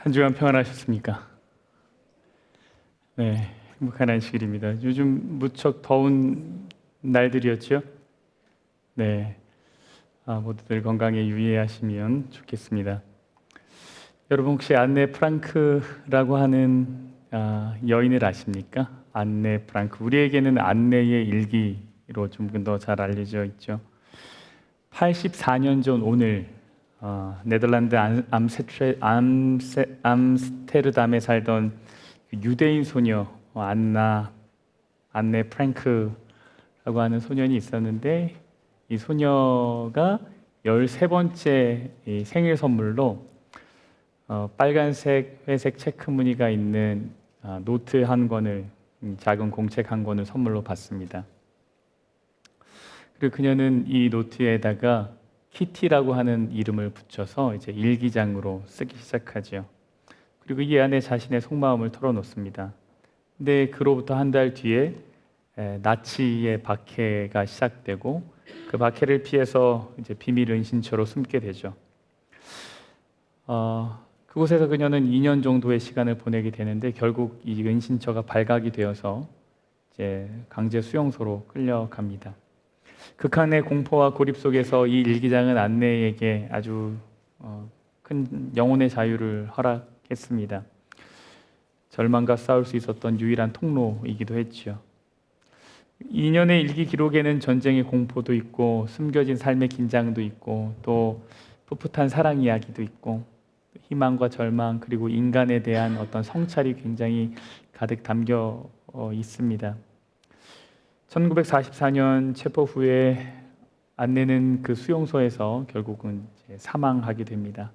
한 주간 평안하셨습니까? 네, 행복한 안식일입니다. 요즘 무척 더운 날들이었죠? 네, 모두들 건강에 유의하시면 좋겠습니다. 여러분 혹시 안네 프랑크라고 하는 여인을 아십니까? 안네 프랑크. 우리에게는 안네의 일기로 좀 더 잘 알려져 있죠. 84년 전 오늘 네덜란드 암스테르담에 살던 유대인 소녀 안네 프랑크라고 하는 소년이 있었는데, 이 소녀가 13번째 생일 선물로 빨간색, 회색 체크 무늬가 있는 노트 한 권을, 작은 공책 한 권을 선물로 받습니다. 그리고 그녀는 이 노트에다가 키티라고 하는 이름을 붙여서 이제 일기장으로 쓰기 시작하죠. 그리고 이 안에 자신의 속마음을 털어놓습니다. 근데 그로부터 한 달 뒤에 나치의 박해가 시작되고, 그 박해를 피해서 이제 비밀 은신처로 숨게 되죠. 그곳에서 그녀는 2년 정도의 시간을 보내게 되는데, 결국 이 은신처가 발각이 되어서 이제 강제 수용소로 끌려갑니다. 극한의 공포와 고립 속에서 이 일기장은 안네에게 아주 큰 영혼의 자유를 허락했습니다. 절망과 싸울 수 있었던 유일한 통로이기도 했죠. 2년의 일기 기록에는 전쟁의 공포도 있고, 숨겨진 삶의 긴장도 있고, 또 풋풋한 사랑 이야기도 있고, 희망과 절망, 그리고 인간에 대한 어떤 성찰이 굉장히 가득 담겨 있습니다. 1944년 체포 후에 안네는 그 수용소에서 결국은 이제 사망하게 됩니다.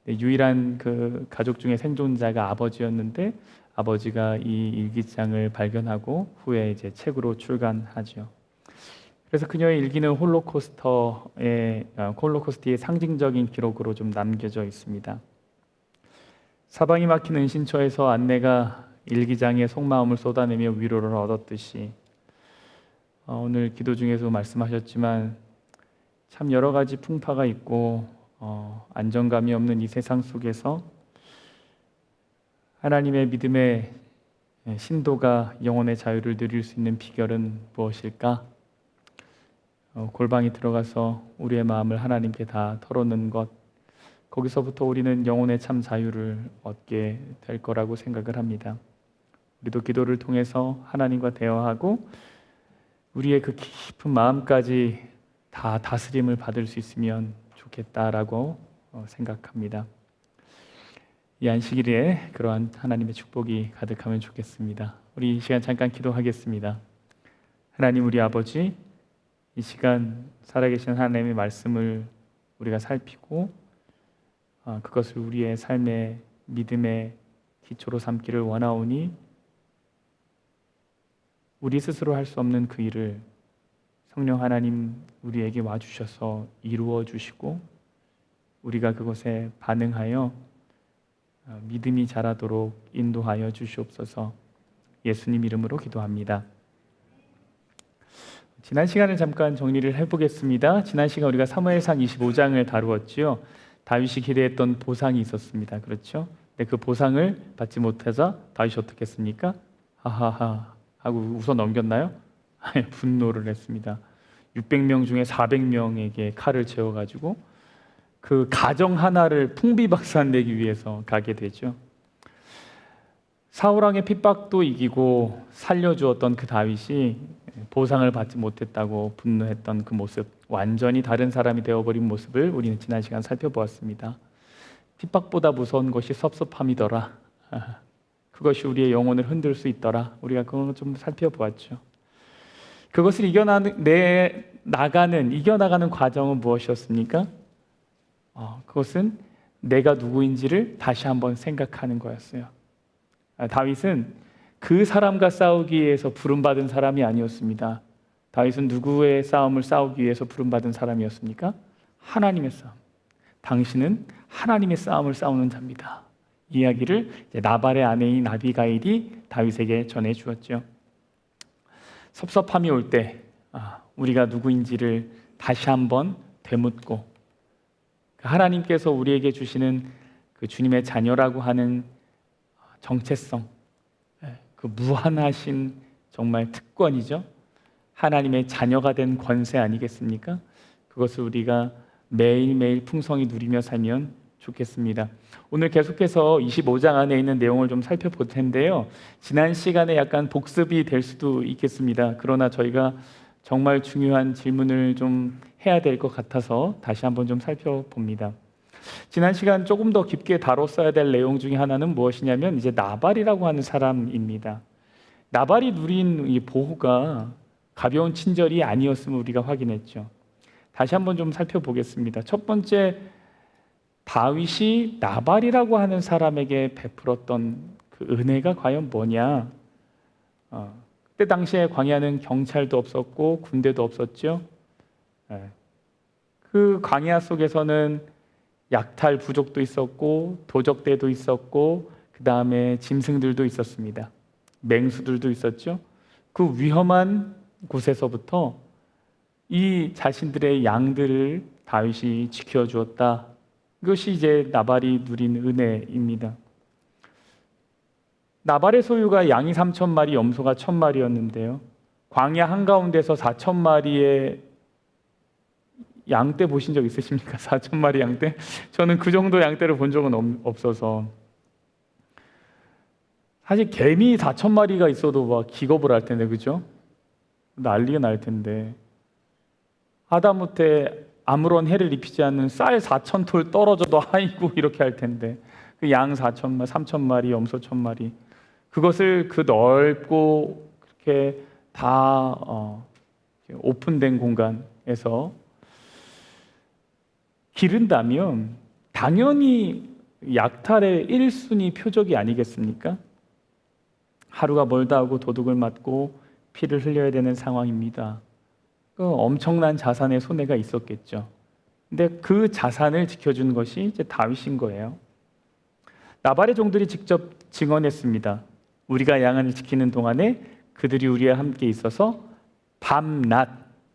유일한 그 가족 중에 생존자가 아버지였는데, 아버지가 이 일기장을 발견하고 후에 이제 책으로 출간하죠. 그래서 그녀의 일기는 홀로코스트의 상징적인 기록으로 좀 남겨져 있습니다. 사방이 막힌 은신처에서 안네가 일기장에 속마음을 쏟아내며 위로를 얻었듯이, 오늘 기도 중에서 말씀하셨지만 참 여러 가지 풍파가 있고 안정감이 없는 이 세상 속에서 하나님의 믿음의 신도가 영혼의 자유를 누릴 수 있는 비결은 무엇일까? 골방에 들어가서 우리의 마음을 하나님께 다 털어놓는 것, 거기서부터 우리는 영혼의 참 자유를 얻게 될 거라고 생각을 합니다. 우리도 기도를 통해서 하나님과 대화하고 우리의 그 깊은 마음까지 다 다스림을 받을 수 있으면 좋겠다라고 생각합니다. 이 안식일에 그러한 하나님의 축복이 가득하면 좋겠습니다. 우리 이 시간 잠깐 기도하겠습니다. 하나님, 우리 아버지, 이 시간 살아계신 하나님의 말씀을 우리가 살피고 그것을 우리의 삶의 믿음의 기초로 삼기를 원하오니, 우리 스스로 할 수 없는 그 일을 성령 하나님 우리에게 와주셔서 이루어 주시고, 우리가 그것에 반응하여 믿음이 자라도록 인도하여 주시옵소서. 예수님 이름으로 기도합니다. 지난 시간을 잠깐 정리를 해보겠습니다. 지난 시간 우리가 사무엘상 25장을 다루었지요. 다윗이 기대했던 보상이 있었습니다. 그렇죠? 근데 그 보상을 받지 못하자 다윗이 어떻게 했습니까? 하하하 하고 웃어 넘겼나요? 분노를 했습니다. 600명 중에 400명에게 칼을 채워가지고 그 가정 하나를 풍비박산내기 위해서 가게 되죠. 사울왕의 핍박도 이기고 살려주었던 그 다윗이 보상을 받지 못했다고 분노했던 그 모습, 완전히 다른 사람이 되어버린 모습을 우리는 지난 시간 살펴보았습니다. 핍박보다 무서운 것이 섭섭함이더라. 그것이 우리의 영혼을 흔들 수 있더라. 우리가 그걸 좀 살펴보았죠. 그것을 이겨나가는 과정은 무엇이었습니까? 그것은 내가 누구인지를 다시 한번 생각하는 거였어요. 다윗은 그 사람과 싸우기 위해서 부름받은 사람이 아니었습니다. 다윗은 누구의 싸움을 싸우기 위해서 부름받은 사람이었습니까? 하나님의 싸움. 당신은 하나님의 싸움을 싸우는 자입니다. 이 이야기를 나발의 아내인 아비가일이 다윗에게 전해 주었죠. 섭섭함이 올 때 우리가 누구인지를 다시 한번 되묻고, 하나님께서 우리에게 주시는 그 주님의 자녀라고 하는 정체성, 그 무한하신 정말 특권이죠. 하나님의 자녀가 된 권세 아니겠습니까? 그것을 우리가 매일매일 풍성히 누리며 살면 좋겠습니다. 오늘 계속해서 25장 안에 있는 내용을 좀 살펴볼 텐데요. 지난 시간에 약간 복습이 될 수도 있겠습니다. 그러나 저희가 정말 중요한 질문을 좀 해야 될 것 같아서 다시 한번 좀 살펴봅니다. 지난 시간 조금 더 깊게 다뤘어야 될 내용 중에 하나는 무엇이냐면 이제 나발이라고 하는 사람입니다. 나발이 누린 이 보호가 가벼운 친절이 아니었음을 우리가 확인했죠. 다시 한번 좀 살펴보겠습니다. 첫 번째, 다윗이 나발이라고 하는 사람에게 베풀었던 그 은혜가 과연 뭐냐? 그때 당시에 광야는 경찰도 없었고 군대도 없었죠. 그 광야 속에서는 약탈 부족도 있었고 도적대도 있었고 그 다음에 짐승들도 있었습니다. 맹수들도 있었죠. 그 위험한 곳에서부터 이 자신들의 양들을 다윗이 지켜주었다. 이것이 이제 나발이 누린 은혜입니다. 나발의 소유가 양이 3,000마리, 염소가 1,000마리였는데요. 광야 한가운데서 4,000마리의 양떼 보신 적 있으십니까? 4,000마리 양떼? 저는 그 정도 양떼를 본 적은 없어서. 사실 개미 4,000마리가 있어도 막 기겁을 할 텐데, 그죠? 난리가 날 텐데. 하다못해 아무런 해를 입히지 않는 쌀 4,000톨 떨어져도 아이고 이렇게 할 텐데, 그 양 4,000마리, 3,000마리, 염소 1,000마리, 그것을 그 넓고 그렇게 다 오픈된 공간에서 기른다면 당연히 약탈의 1순위 표적이 아니겠습니까? 하루가 멀다 하고 도둑을 맞고 피를 흘려야 되는 상황입니다. 그 엄청난 자산의 손해가 있었겠죠. 근데 그 자산을 지켜준 것이 이제 다윗인 거예요. 나발의 종들이 직접 증언했습니다. 우리가 양을 지키는 동안에 그들이 우리와 함께 있어서 밤낮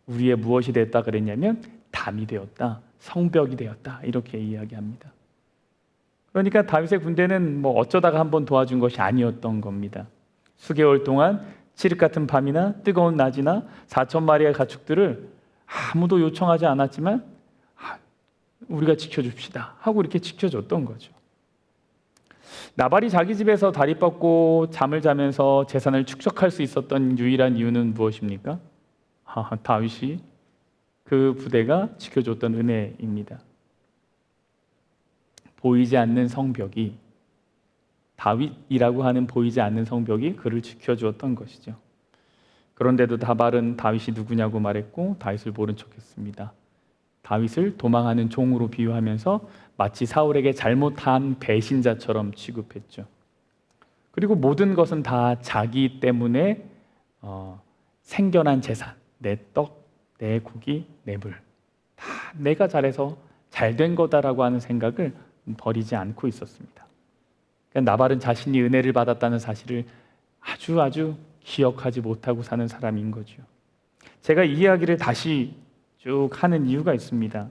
우리의 무엇이 됐다 그랬냐면 담이 되었다, 성벽이 되었다, 이렇게 이야기합니다. 그러니까 다윗의 군대는 뭐 어쩌다가 한번 도와준 것이 아니었던 겁니다. 수개월 동안 칠흑 같은 밤이나 뜨거운 낮이나 4,000마리의 가축들을 아무도 요청하지 않았지만 우리가 지켜줍시다 하고 이렇게 지켜줬던 거죠. 나발이 자기 집에서 다리 뻗고 잠을 자면서 재산을 축적할 수 있었던 유일한 이유는 무엇입니까? 다윗이 그 부대가 지켜줬던 은혜입니다. 보이지 않는 성벽이, 다윗이라고 하는 보이지 않는 성벽이 그를 지켜주었던 것이죠. 그런데도 나발은 다윗이 누구냐고 말했고 다윗을 모른 척했습니다. 다윗을 도망하는 종으로 비유하면서 마치 사울에게 잘못한 배신자처럼 취급했죠. 그리고 모든 것은 다 자기 때문에 생겨난 재산, 내 떡, 내 고기, 내 물, 다 내가 잘해서 잘된 거다라고 하는 생각을 버리지 않고 있었습니다. 그러니까 나발은 자신이 은혜를 받았다는 사실을 아주 기억하지 못하고 사는 사람인 거죠. 제가 이 이야기를 다시 쭉 하는 이유가 있습니다.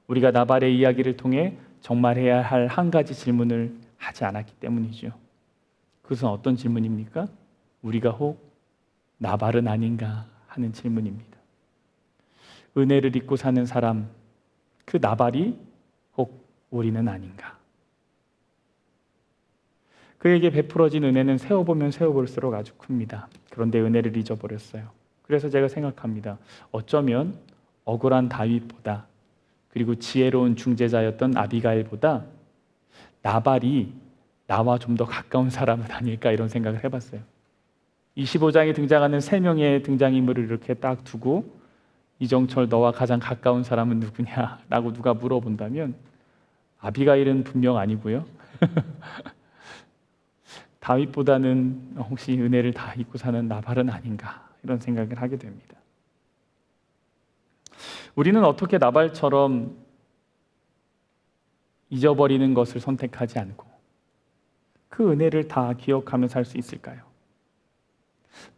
우리가 나발의 이야기를 통해 정말 해야 할 한 가지 질문을 하지 않았기 때문이죠. 그것은 어떤 질문입니까? 우리가 혹 나발은 아닌가 하는 질문입니다. 은혜를 잊고 사는 사람, 그 나발이 혹 우리는 아닌가? 그에게 베풀어진 은혜는 세어보면 세어볼수록 아주 큽니다. 그런데 은혜를 잊어버렸어요. 그래서 제가 생각합니다. 어쩌면 억울한 다윗보다, 그리고 지혜로운 중재자였던 아비가일보다 나발이 나와 좀 더 가까운 사람은 아닐까, 이런 생각을 해봤어요. 25장에 등장하는 3명의 등장인물을 이렇게 딱 두고 이정철, 너와 가장 가까운 사람은 누구냐라고 누가 물어본다면 아비가일은 분명 아니고요. 다윗보다는 혹시 은혜를 다 잊고 사는 나발은 아닌가, 이런 생각을 하게 됩니다. 우리는 어떻게 나발처럼 잊어버리는 것을 선택하지 않고 그 은혜를 다 기억하며 살 수 있을까요?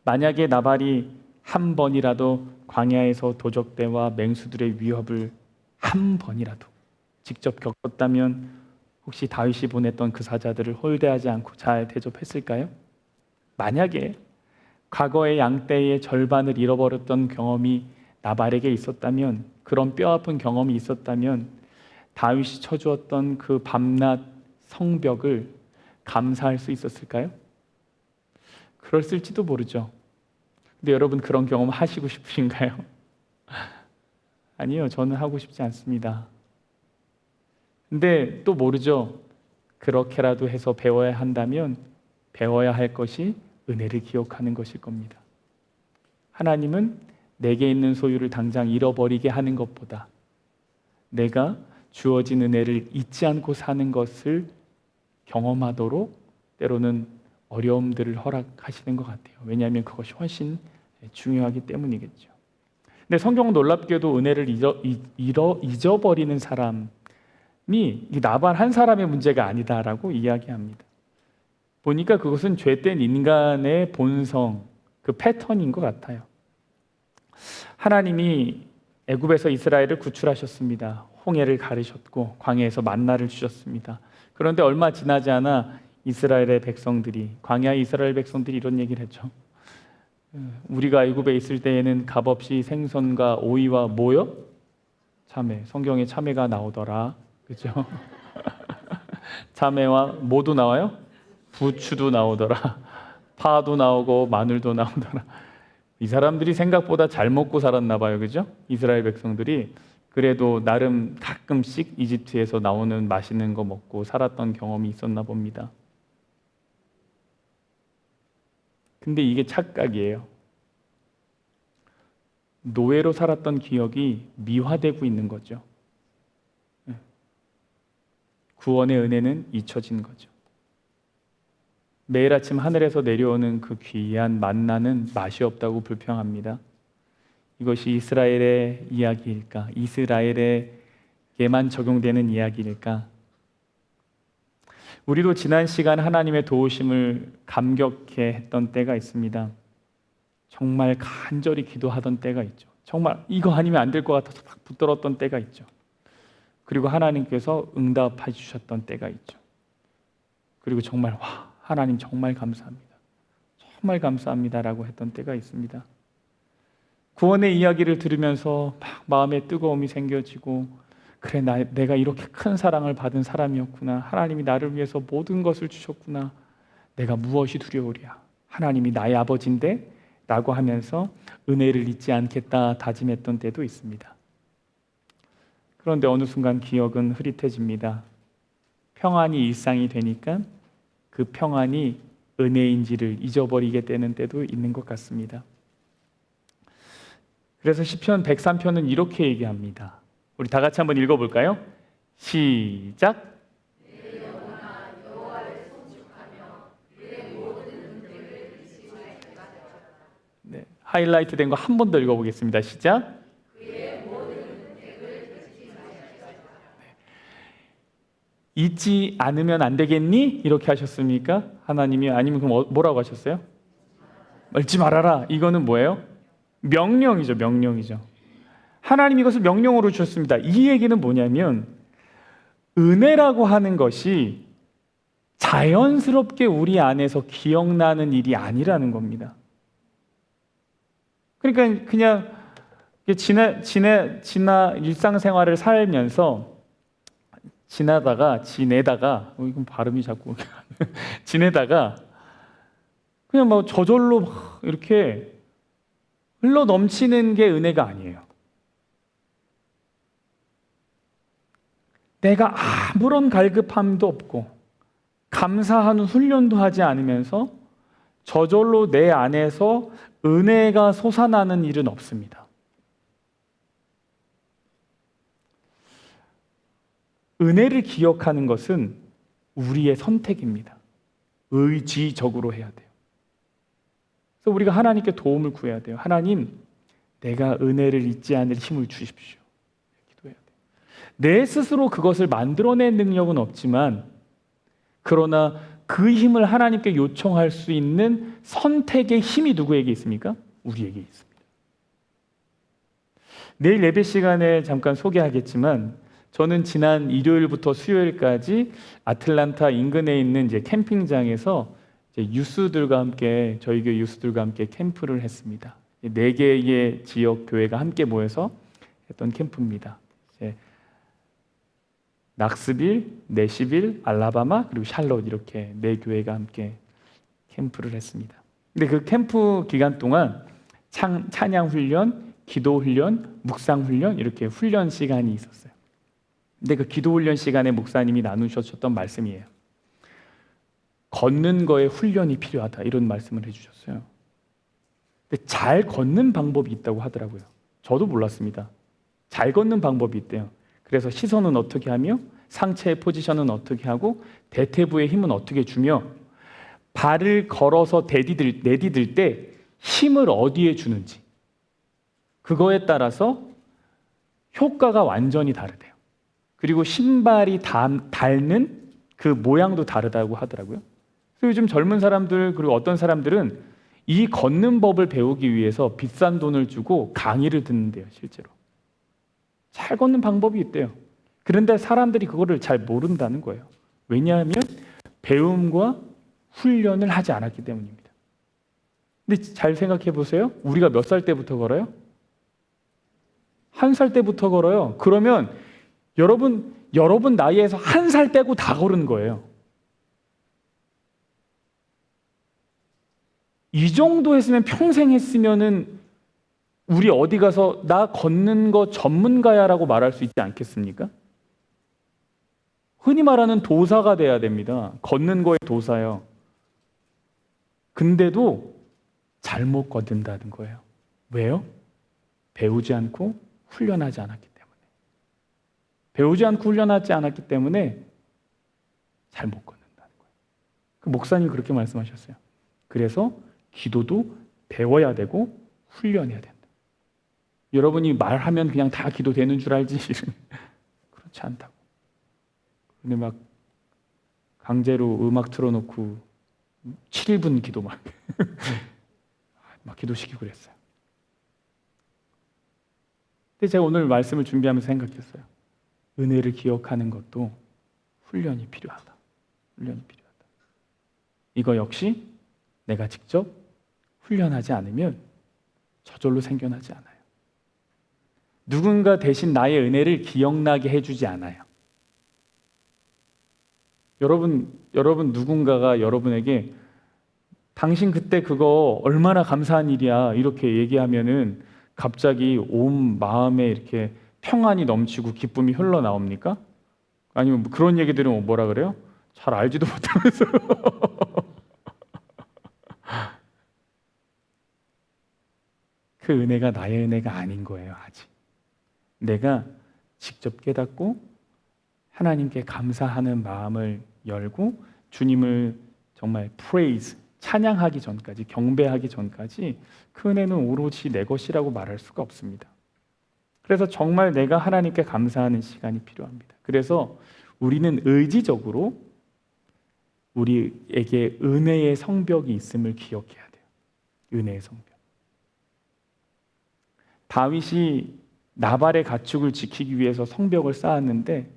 만약에 나발이 한 번이라도 광야에서 도적대와 맹수들의 위협을 한 번이라도 직접 겪었다면 혹시 다윗이 보냈던 그 사자들을 홀대하지 않고 잘 대접했을까요? 만약에 과거의 양떼의 절반을 잃어버렸던 경험이 나발에게 있었다면, 그런 뼈아픈 경험이 있었다면 다윗이 쳐주었던 그 밤낮 성벽을 감사할 수 있었을까요? 그랬을지도 모르죠. 근데 여러분, 그런 경험 하시고 싶으신가요? 아니요, 저는 하고 싶지 않습니다. 근데 또 모르죠. 그렇게라도 해서 배워야 한다면 배워야 할 것이 은혜를 기억하는 것일 겁니다. 하나님은 내게 있는 소유를 당장 잃어버리게 하는 것보다 내가 주어진 은혜를 잊지 않고 사는 것을 경험하도록 때로는 어려움들을 허락하시는 것 같아요. 왜냐하면 그것이 훨씬 중요하기 때문이겠죠. 근데 성경은 놀랍게도 은혜를 잊어버리는 사람이 나발 한 사람의 문제가 아니다라고 이야기합니다. 보니까 그것은 죄된 인간의 본성, 그 패턴인 것 같아요. 하나님이 애굽에서 이스라엘을 구출하셨습니다. 홍해를 가르셨고 광야에서 만나를 주셨습니다. 그런데 얼마 지나지 않아 이스라엘의 백성들이, 광야의 이스라엘 백성들이 이런 얘기를 했죠. 우리가 애굽에 있을 때에는 값없이 생선과 오이와 뭐요? 참외. 성경에 참외가 나오더라. 그죠? 참외와 뭐도 나와요? 부추도 나오더라. 파도 나오고 마늘도 나오더라. 이 사람들이 생각보다 잘 먹고 살았나 봐요. 그죠? 이스라엘 백성들이. 그래도 나름 가끔씩 이집트에서 나오는 맛있는 거 먹고 살았던 경험이 있었나 봅니다. 근데 이게 착각이에요. 노예로 살았던 기억이 미화되고 있는 거죠. 구원의 은혜는 잊혀진 거죠. 매일 아침 하늘에서 내려오는 그 귀한 만나는 맛이 없다고 불평합니다. 이것이 이스라엘의 이야기일까? 이스라엘에게만 적용되는 이야기일까? 우리도 지난 시간 하나님의 도우심을 감격해 했던 때가 있습니다. 정말 간절히 기도하던 때가 있죠. 정말 이거 아니면 안 될 것 같아서 막 붙들었던 때가 있죠. 그리고 하나님께서 응답해 주셨던 때가 있죠. 그리고 정말 하나님 정말 감사합니다. 정말 감사합니다라고 했던 때가 있습니다. 구원의 이야기를 들으면서 막 마음에 뜨거움이 생겨지고, 그래, 내가 이렇게 큰 사랑을 받은 사람이었구나. 하나님이 나를 위해서 모든 것을 주셨구나. 내가 무엇이 두려우랴. 하나님이 나의 아버지인데 라고 하면서 은혜를 잊지 않겠다 다짐했던 때도 있습니다. 그런데 어느 순간 기억은 흐릿해집니다. 평안이 일상이 되니까 그 평안이 은혜인지를 잊어버리게 되는 때도 있는 것 같습니다. 그래서 시편 103편은 이렇게 얘기합니다. 우리 다 같이 한번 읽어볼까요? 시작. 네, 하이라이트 된 거 한 번 더 읽어보겠습니다. 시작. 잊지 않으면 안 되겠니? 이렇게 하셨습니까? 하나님이. 아니면 그럼 뭐라고 하셨어요? 잊지 말아라. 이거는 뭐예요? 명령이죠. 명령이죠. 하나님 이것을 명령으로 주셨습니다. 이 얘기는 뭐냐면 은혜라고 하는 것이 자연스럽게 우리 안에서 기억나는 일이 아니라는 겁니다. 그러니까 그냥 지나 일상생활을 살면서 지내다가 이건 발음이 자꾸 지내다가 그냥 뭐 저절로 막 이렇게 흘러 넘치는 게 은혜가 아니에요. 내가 아무런 갈급함도 없고 감사하는 훈련도 하지 않으면서 저절로 내 안에서 은혜가 솟아나는 일은 없습니다. 은혜를 기억하는 것은 우리의 선택입니다. 의지적으로 해야 돼요. 그래서 우리가 하나님께 도움을 구해야 돼요. 하나님, 내가 은혜를 잊지 않을 힘을 주십시오. 기도해야 돼요. 내 스스로 그것을 만들어낼 능력은 없지만, 그러나 그 힘을 하나님께 요청할 수 있는 선택의 힘이 누구에게 있습니까? 우리에게 있습니다. 내일 예배 시간에 잠깐 소개하겠지만 저는 지난 일요일부터 수요일까지 아틀란타 인근에 있는 이제 캠핑장에서 이제 유스들과 함께, 저희 교회 유스들과 함께 캠프를 했습니다. 4개의 지역 교회가 함께 모여서 했던 캠프입니다. 이제 낙스빌, 내시빌, 알라바마, 그리고 샬롯, 이렇게 4교회가 함께 캠프를 했습니다. 근데 그 캠프 기간 동안 찬양 훈련, 기도 훈련, 묵상 훈련, 이렇게 훈련 시간이 있었어요. 근데 그 기도 훈련 시간에 목사님이 나누셨던 말씀이에요. 걷는 거에 훈련이 필요하다, 이런 말씀을 해주셨어요. 근데 잘 걷는 방법이 있다고 하더라고요. 저도 몰랐습니다. 잘 걷는 방법이 있대요. 그래서 시선은 어떻게 하며, 상체의 포지션은 어떻게 하고, 대퇴부의 힘은 어떻게 주며, 발을 걸어서 내디딜 때 힘을 어디에 주는지, 그거에 따라서 효과가 완전히 다르대요. 그리고 신발이 닳는 그 모양도 다르다고 하더라고요. 그래서 요즘 젊은 사람들, 그리고 어떤 사람들은 이 걷는 법을 배우기 위해서 비싼 돈을 주고 강의를 듣는데요, 실제로. 잘 걷는 방법이 있대요. 그런데 사람들이 그거를 잘 모른다는 거예요. 왜냐하면 배움과 훈련을 하지 않았기 때문입니다. 근데 잘 생각해 보세요. 우리가 몇 살 때부터 걸어요? 1살 때부터 걸어요. 그러면 여러분 나이에서 1살 빼고 다 걸은 거예요. 이 정도 했으면, 평생 했으면은 우리 어디 가서 나 걷는 거 전문가야라고 말할 수 있지 않겠습니까? 흔히 말하는 도사가 돼야 됩니다. 걷는 거에 도사요. 근데도 잘못 걷는다는 거예요. 왜요? 배우지 않고 훈련하지 않았기 때문에. 배우지 않고 훈련하지 않았기 때문에 잘못 걷는다는 거예요. 그 목사님이 그렇게 말씀하셨어요. 그래서 기도도 배워야 되고 훈련해야 된다. 여러분이 말하면 그냥 다 기도되는 줄 알지? 그렇지 않다고. 근데 막 강제로 음악 틀어놓고 7분 기도 막 기도시키고 그랬어요. 근데 제가 오늘 말씀을 준비하면서 생각했어요. 은혜를 기억하는 것도 훈련이 필요하다. 훈련이 필요하다. 이거 역시 내가 직접 훈련하지 않으면 저절로 생겨나지 않아요. 누군가 대신 나의 은혜를 기억나게 해주지 않아요. 여러분 누군가가 여러분에게 당신 그때 그거 얼마나 감사한 일이야, 이렇게 얘기하면은 갑자기 온 마음에 이렇게 평안이 넘치고 기쁨이 흘러나옵니까? 아니면 그런 얘기 들으면 뭐라 그래요? 잘 알지도 못하면서. 그 은혜가 나의 은혜가 아닌 거예요, 아직. 내가 직접 깨닫고 하나님께 감사하는 마음을 열고 주님을 정말 praise, 찬양하기 전까지, 경배하기 전까지 그 은혜는 오롯이 내 것이라고 말할 수가 없습니다. 그래서 정말 내가 하나님께 감사하는 시간이 필요합니다. 그래서 우리는 의지적으로 우리에게 은혜의 성벽이 있음을 기억해야 돼요. 은혜의 성벽. 다윗이 나발의 가축을 지키기 위해서 성벽을 쌓았는데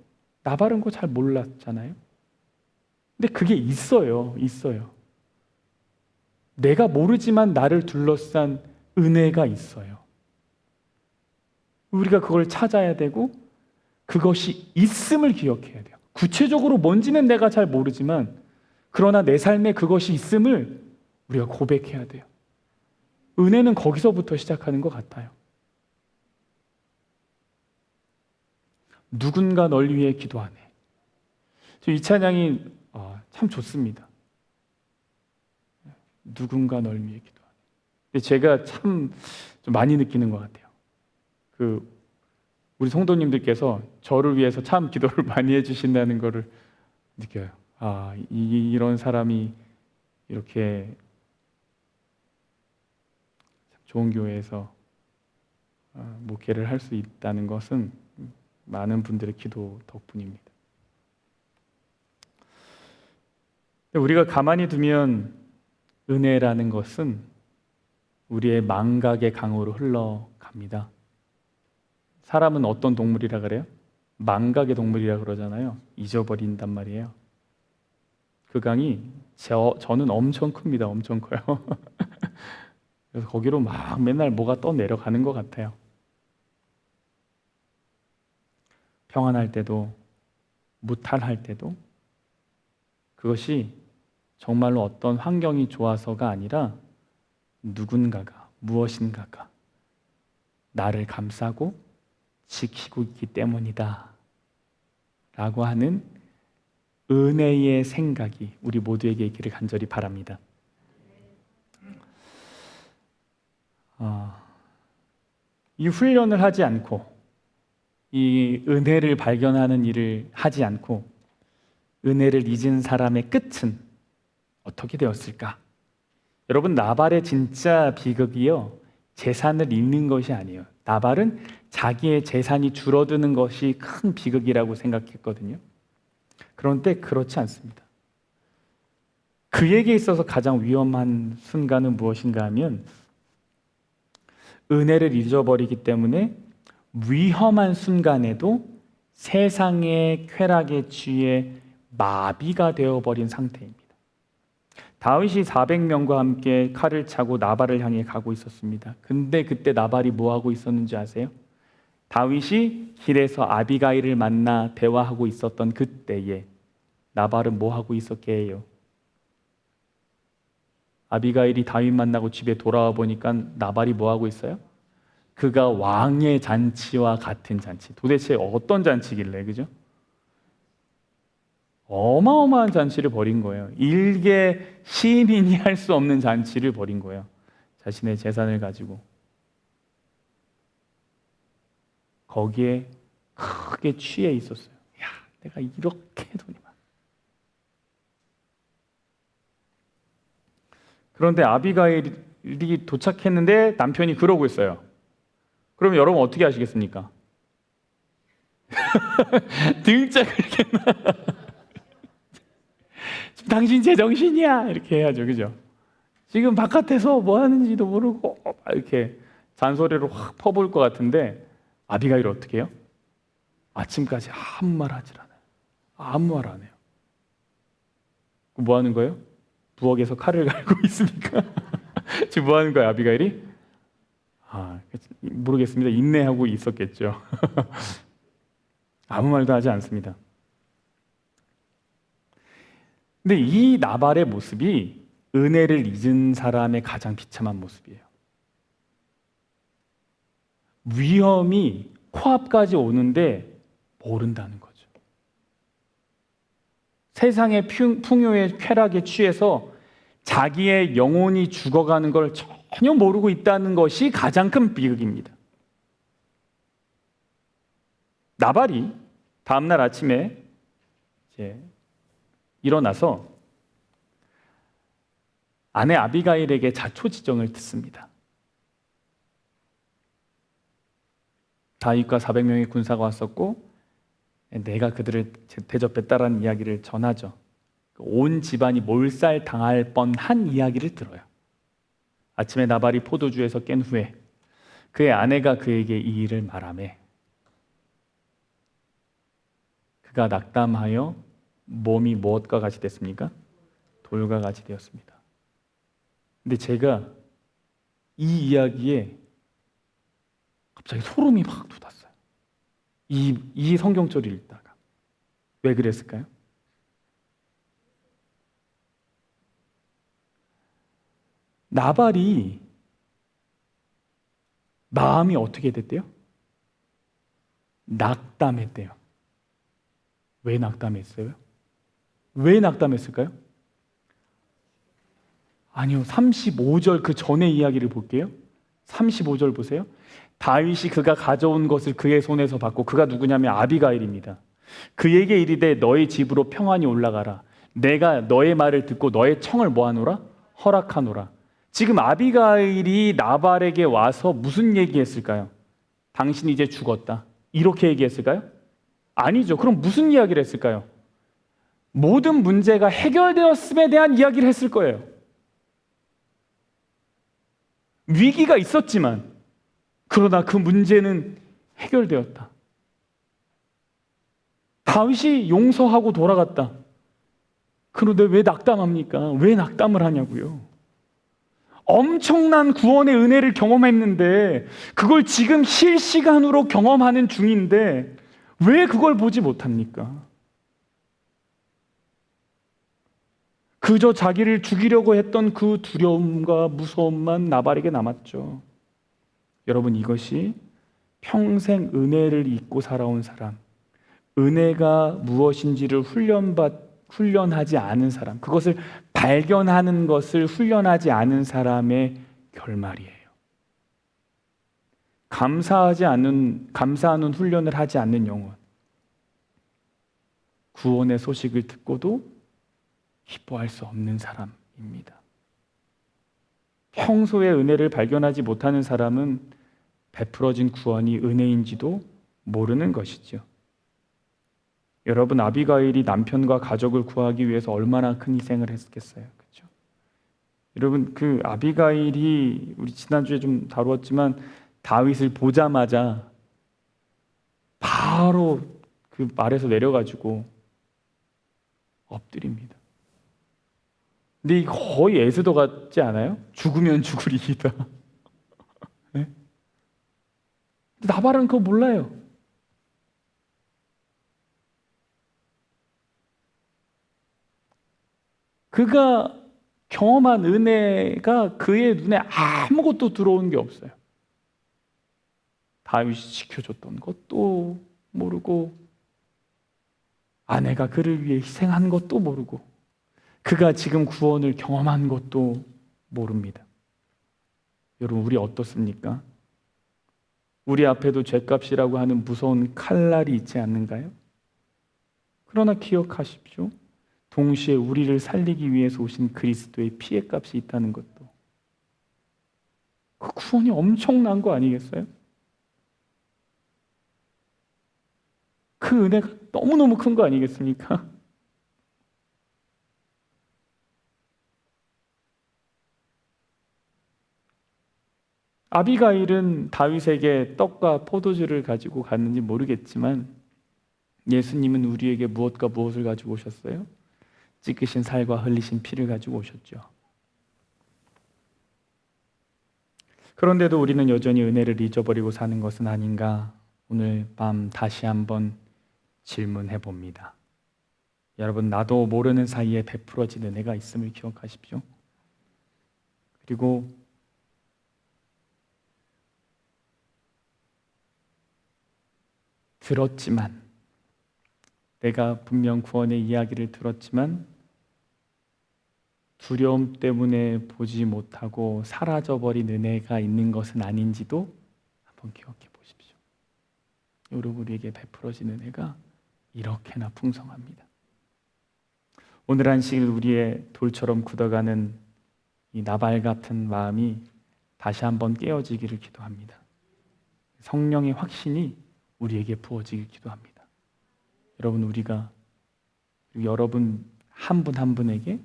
나발은 그거 잘 몰랐잖아요. 근데 그게 있어요. 내가 모르지만 나를 둘러싼 은혜가 있어요. 우리가 그걸 찾아야 되고 그것이 있음을 기억해야 돼요. 구체적으로 뭔지는 내가 잘 모르지만 그러나 내 삶에 그것이 있음을 우리가 고백해야 돼요. 은혜는 거기서부터 시작하는 것 같아요. 누군가 널 위해 기도하네. 이 찬양이 참 좋습니다. 누군가 널 위해 기도하네. 근데 제가 참 좀 많이 느끼는 것 같아요. 우리 성도님들께서 저를 위해서 참 기도를 많이 해주신다는 것을 느껴요. 이런 사람이 이렇게 좋은 교회에서 목회를 할 수 있다는 것은 많은 분들의 기도 덕분입니다. 우리가 가만히 두면 은혜라는 것은 우리의 망각의 강으로 흘러갑니다. 사람은 어떤 동물이라 그래요? 망각의 동물이라 그러잖아요. 잊어버린단 말이에요. 그 강이 저는 엄청 큽니다. 엄청 커요. 그래서 거기로 막 맨날 뭐가 떠내려가는 것 같아요. 평안할 때도 무탈할 때도 그것이 정말로 어떤 환경이 좋아서가 아니라 누군가가 무엇인가가 나를 감싸고 지키고 있기 때문이다 라고 하는 은혜의 생각이 우리 모두에게 있기를 간절히 바랍니다. 이 훈련을 하지 않고 이 은혜를 발견하는 일을 하지 않고 은혜를 잊은 사람의 끝은 어떻게 되었을까? 여러분, 나발의 진짜 비극이요, 재산을 잃는 것이 아니에요. 나발은 자기의 재산이 줄어드는 것이 큰 비극이라고 생각했거든요. 그런데 그렇지 않습니다. 그에게 있어서 가장 위험한 순간은 무엇인가 하면 은혜를 잊어버리기 때문에 위험한 순간에도 세상의 쾌락에 취해 마비가 되어버린 상태입니다. 다윗이 400명과 함께 칼을 차고 나발을 향해 가고 있었습니다. 근데 그때 나발이 뭐하고 있었는지 아세요? 다윗이 길에서 아비가일을 만나 대화하고 있었던 그때에 나발은 뭐하고 있었게요? 아비가일이 다윗 만나고 집에 돌아와 보니까 나발이 뭐하고 있어요? 그가 왕의 잔치와 같은 잔치. 도대체 어떤 잔치길래, 그죠? 어마어마한 잔치를 벌인 거예요. 일개 시인이 할 수 없는 잔치를 벌인 거예요. 자신의 재산을 가지고. 거기에 크게 취해 있었어요. 야, 내가 이렇게 돈이 많아. 그런데 아비가일이 도착했는데 남편이 그러고 있어요. 그럼 여러분 어떻게 하시겠습니까? 등짝을 이렇게 당신 제정신이야 이렇게 해야죠, 그죠? 지금 바깥에서 뭐 하는지도 모르고 이렇게 잔소리를 확 퍼부을 것 같은데 아비가일 어떻게 해요? 아침까지 아무 말 하질 않아요. 아무 말 안 해요. 뭐 하는 거예요? 부엌에서 칼을 갈고 있으니까 지금 뭐 하는 거예요, 아비가일이? 모르겠습니다. 인내하고 있었겠죠. 아무 말도 하지 않습니다. 근데 이 나발의 모습이 은혜를 잊은 사람의 가장 비참한 모습이에요. 위험이 코앞까지 오는데 모른다는 거죠. 세상의 풍요의 쾌락에 취해서 자기의 영혼이 죽어가는 걸 전혀 모르고 있다는 것이 가장 큰 비극입니다. 나발이 다음날 아침에 이제 일어나서 아내 아비가일에게 자초지정을 듣습니다. 다윗과 400명의 군사가 왔었고 내가 그들을 대접했다라는 이야기를 전하죠. 온 집안이 몰살당할 뻔한 이야기를 들어요. 아침에 나발이 포도주에서 깬 후에 그의 아내가 그에게 이 일을 말하매 그가 낙담하여 몸이 무엇과 같이 됐습니까? 돌과 같이 되었습니다. 근데 제가 이 이야기에 갑자기 소름이 막 돋았어요. 이 성경절을 읽다가. 왜 그랬을까요? 나발이 마음이 어떻게 됐대요? 낙담했대요. 왜 낙담했어요? 왜 낙담했을까요? 아니요, 35절 그 전의 이야기를 볼게요. 35절 보세요. 다윗이 그가 가져온 것을 그의 손에서 받고, 그가 누구냐면 아비가일입니다. 그에게 이르되 너의 집으로 평안히 올라가라. 내가 너의 말을 듣고 너의 청을 뭐하노라? 허락하노라. 지금 아비가일이 나발에게 와서 무슨 얘기했을까요? 당신이 이제 죽었다, 이렇게 얘기했을까요? 아니죠. 그럼 무슨 이야기를 했을까요? 모든 문제가 해결되었음에 대한 이야기를 했을 거예요. 위기가 있었지만 그러나 그 문제는 해결되었다. 다윗이 용서하고 돌아갔다. 그런데 왜 낙담합니까? 왜 낙담을 하냐고요. 엄청난 구원의 은혜를 경험했는데 그걸 지금 실시간으로 경험하는 중인데 왜 그걸 보지 못합니까? 그저 자기를 죽이려고 했던 그 두려움과 무서움만 나발에게 남았죠. 여러분, 이것이 평생 은혜를 잊고 살아온 사람, 은혜가 무엇인지를 훈련하지 않은 사람, 그것을 발견하는 것을 훈련하지 않은 사람의 결말이에요. 감사하는 훈련을 하지 않는 영혼, 구원의 소식을 듣고도 기뻐할 수 없는 사람입니다. 평소에 은혜를 발견하지 못하는 사람은 베풀어진 구원이 은혜인지도 모르는 것이죠. 여러분, 아비가일이 남편과 가족을 구하기 위해서 얼마나 큰 희생을 했겠어요. 그렇죠? 여러분, 그 아비가일이 우리 지난주에 좀 다루었지만 다윗을 보자마자 바로 그 말에서 내려가지고 엎드립니다. 근데 이거 거의 에스더 같지 않아요? 죽으면 죽으리이다. 네? 나발은 그거 몰라요. 그가 경험한 은혜가 그의 눈에 아무것도 들어온 게 없어요. 다윗이 지켜줬던 것도 모르고 아내가 그를 위해 희생한 것도 모르고 그가 지금 구원을 경험한 것도 모릅니다. 여러분, 우리 어떻습니까? 우리 앞에도 죗값이라고 하는 무서운 칼날이 있지 않는가요? 그러나 기억하십시오. 동시에 우리를 살리기 위해서 오신 그리스도의 피의 값이 있다는 것도. 그 구원이 엄청난 거 아니겠어요? 그 은혜가 너무너무 큰 거 아니겠습니까? 아비가일은 다윗에게 떡과 포도주를 가지고 갔는지 모르겠지만 예수님은 우리에게 무엇과 무엇을 가지고 오셨어요? 찢기신 살과 흘리신 피를 가지고 오셨죠. 그런데도 우리는 여전히 은혜를 잊어버리고 사는 것은 아닌가? 오늘 밤 다시 한번 질문해 봅니다. 여러분, 나도 모르는 사이에 베풀어진 은혜가 있음을 기억하십시오. 그리고 들었지만, 내가 분명 구원의 이야기를 들었지만 두려움 때문에 보지 못하고 사라져버린 은혜가 있는 것은 아닌지도 한번 기억해 보십시오. 여러분, 우리에게 베풀어진 은혜가 이렇게나 풍성합니다. 오늘 한식을 우리의 돌처럼 굳어가는 이 나발 같은 마음이 다시 한번 깨어지기를 기도합니다. 성령의 확신이 우리에게 부어지길 기도합니다. 여러분, 우리가 여러분 한 분 한 분에게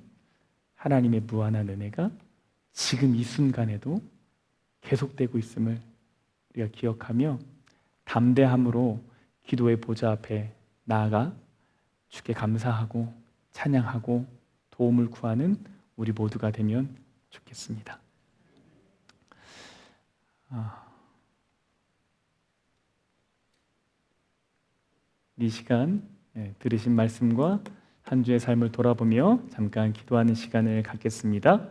하나님의 무한한 은혜가 지금 이 순간에도 계속되고 있음을 우리가 기억하며 담대함으로 기도의 보좌 앞에 나아가 주께 감사하고 찬양하고 도움을 구하는 우리 모두가 되면 좋겠습니다. 이 시간 들으신 말씀과 한 주의 삶을 돌아보며 잠깐 기도하는 시간을 갖겠습니다.